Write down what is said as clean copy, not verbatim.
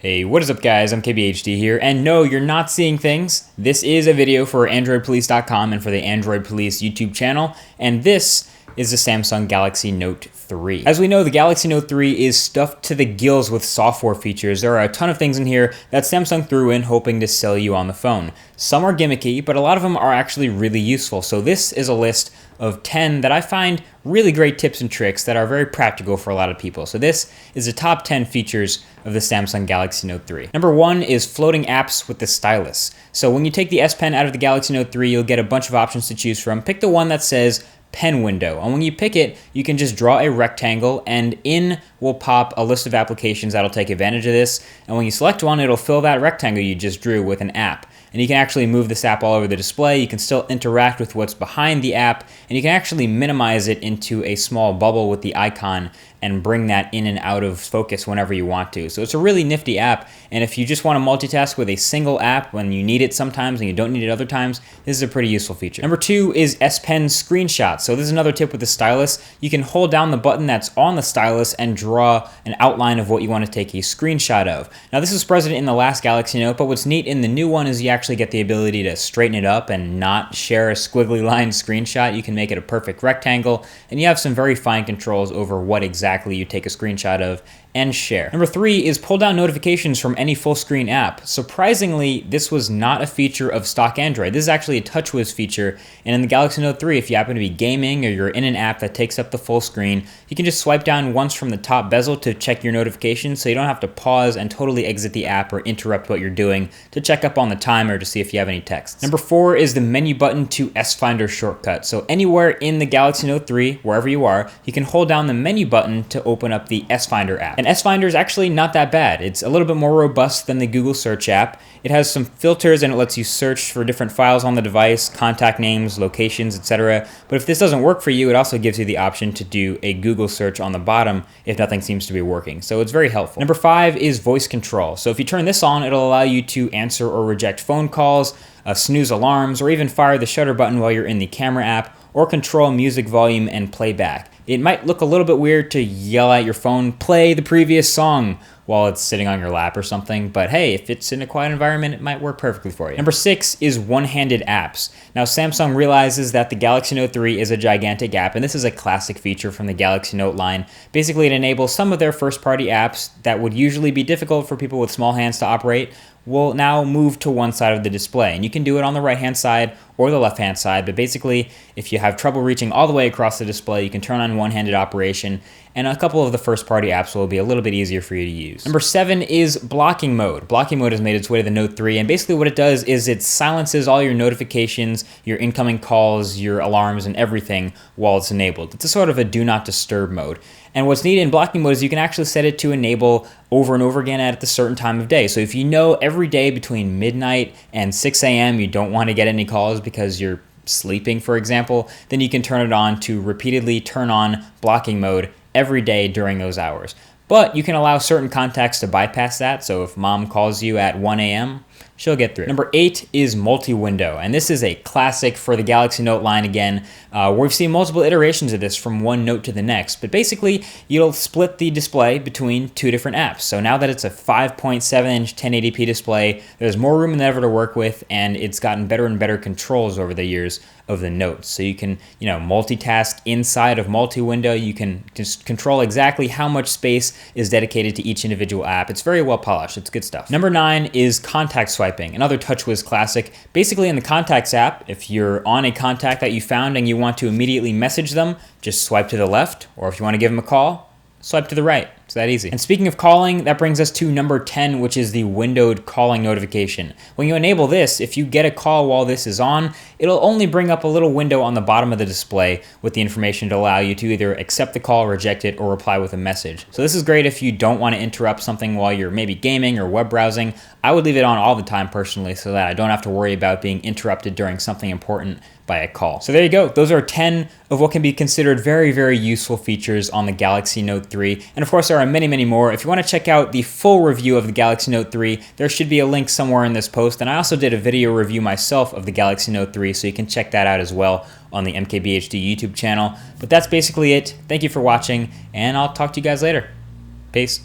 Hey, what is up guys, I'm KBHD here, and no, you're not seeing things. This is a video for AndroidPolice.com and for the Android Police YouTube channel, and this is the Samsung Galaxy Note 3. As we know, the Galaxy Note 3 is stuffed to the gills with software features. There are a ton of things in here that Samsung threw in hoping to sell you on the phone. Some are gimmicky, but a lot of them are actually really useful. So this is a list of 10 that I find really great tips and tricks that are very practical for a lot of people. So this is the top 10 features of the Samsung Galaxy Note 3. Number 1 is floating apps with the stylus. So when you take the S Pen out of the Galaxy Note 3, you'll get a bunch of options to choose from. Pick the one that says pen window, and when you pick it, you can just draw a rectangle, and in will pop a list of applications that'll take advantage of this, and when you select one, it'll fill that rectangle you just drew with an app. And you can actually move this app all over the display. You can still interact with what's behind the app, and you can actually minimize it into a small bubble with the icon and bring that in and out of focus whenever you want to. So it's a really nifty app, and if you just want to multitask with a single app when you need it sometimes and you don't need it other times, this is a pretty useful feature. Number 2 is S Pen screenshots. So this is another tip with the stylus. You can hold down the button that's on the stylus and draw an outline of what you want to take a screenshot of. Now this was present in the last Galaxy Note, but what's neat in the new one is you actually get the ability to straighten it up and not share a squiggly line screenshot. You can make it a perfect rectangle, and you have some very fine controls over what exactly you take a screenshot of and share. Number 3 is pull down notifications from any full screen app. Surprisingly, this was not a feature of stock Android. This is actually a TouchWiz feature, and in the Galaxy Note 3, if you happen to be gaming or you're in an app that takes up the full screen, you can just swipe down once from the top bezel to check your notifications, so you don't have to pause and totally exit the app or interrupt what you're doing to check up on the timer to see if you have any texts. Number 4 is the menu button to S Finder shortcut. So anywhere in the Galaxy Note 3, wherever you are, you can hold down the menu button to open up the S Finder app. And S Finder is actually not that bad. It's a little bit more robust than the Google search app. It has some filters and it lets you search for different files on the device, contact names, locations, etc. But if this doesn't work for you, it also gives you the option to do a Google search on the bottom if nothing seems to be working. So it's very helpful. Number 5 is voice control. So if you turn this on, it'll allow you to answer or reject phone calls, snooze alarms, or even fire the shutter button while you're in the camera app, or control music volume and playback. It might look a little bit weird to yell at your phone, play the previous song, while it's sitting on your lap or something, but hey, if it's in a quiet environment, it might work perfectly for you. Number 6 is one-handed apps. Now Samsung realizes that the Galaxy Note 3 is a gigantic app, and this is a classic feature from the Galaxy Note line. Basically, it enables some of their first-party apps that would usually be difficult for people with small hands to operate, will now move to one side of the display. And you can do it on the right-hand side or the left-hand side, but basically, if you have trouble reaching all the way across the display, you can turn on one-handed operation, and a couple of the first-party apps will be a little bit easier for you to use. Number 7 is blocking mode. Blocking mode has made its way to the Note 3, and basically what it does is it silences all your notifications, your incoming calls, your alarms, and everything while it's enabled. It's a sort of a do not disturb mode. And what's neat in blocking mode is you can actually set it to enable over and over again at a certain time of day. So if you know every day between midnight and 6 a.m. you don't want to get any calls because you're sleeping, for example, then you can turn it on to repeatedly turn on blocking mode every day during those hours. But you can allow certain contacts to bypass that. So if mom calls you at 1 a.m., she'll get through. Number 8 is multi-window, and this is a classic for the Galaxy Note line again. We've seen multiple iterations of this from one note to the next, but basically you'll split the display between two different apps. So now that it's a 5.7-inch 1080p display, there's more room than ever to work with, and it's gotten better and better controls over the years of the notes. So you can, multitask inside of multi-window. You can just control exactly how much space is dedicated to each individual app. It's very well polished. It's good stuff. Number 9 is contact swiping, another TouchWiz classic. Basically in the Contacts app, if you're on a contact that you found and you want to immediately message them, just swipe to the left, or if you want to give them a call, swipe to the right. It's that easy. And speaking of calling, that brings us to number 10, which is the windowed calling notification. When you enable this, if you get a call while this is on, it'll only bring up a little window on the bottom of the display with the information to allow you to either accept the call, reject it, or reply with a message. So this is great if you don't want to interrupt something while you're maybe gaming or web browsing. I would leave it on all the time personally so that I don't have to worry about being interrupted during something important by a call. So there you go. Those are 10 of what can be considered very, very useful features on the Galaxy Note 3. And of course, there are many, many more. If you want to check out the full review of the Galaxy Note 3, there should be a link somewhere in this post. And I also did a video review myself of the Galaxy Note 3, so you can check that out as well on the MKBHD YouTube channel. But that's basically it. Thank you for watching, and I'll talk to you guys later. Peace.